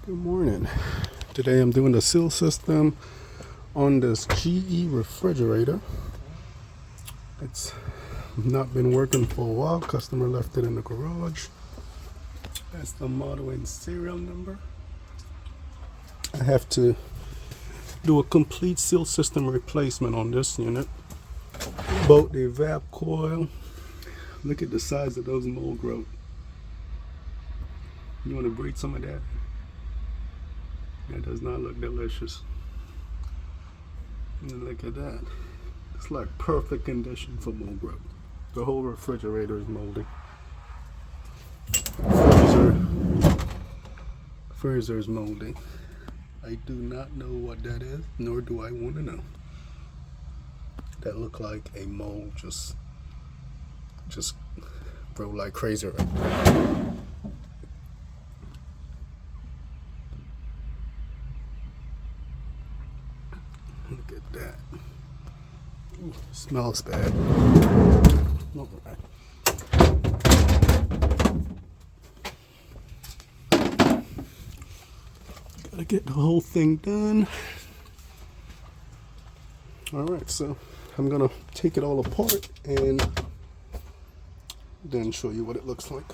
Good morning. Today I'm doing the seal system on this GE refrigerator. It's not been working for a while. Customer left it in the garage. That's the model and serial number. I have to do a complete seal system replacement on this unit. Both the evap coil. Look at the size of those mold growth. You want to breed some of that? That does not look delicious. And look at that. It's like perfect condition for mold growth. The whole refrigerator is moldy. Freezer is moldy. I do not know what that is, nor do I want to know. That look like a mold just grow like crazy right now. Look at that. Ooh, smells bad. All right. Gotta get the whole thing done. All right, so I'm gonna take it all apart and then show you what it looks like.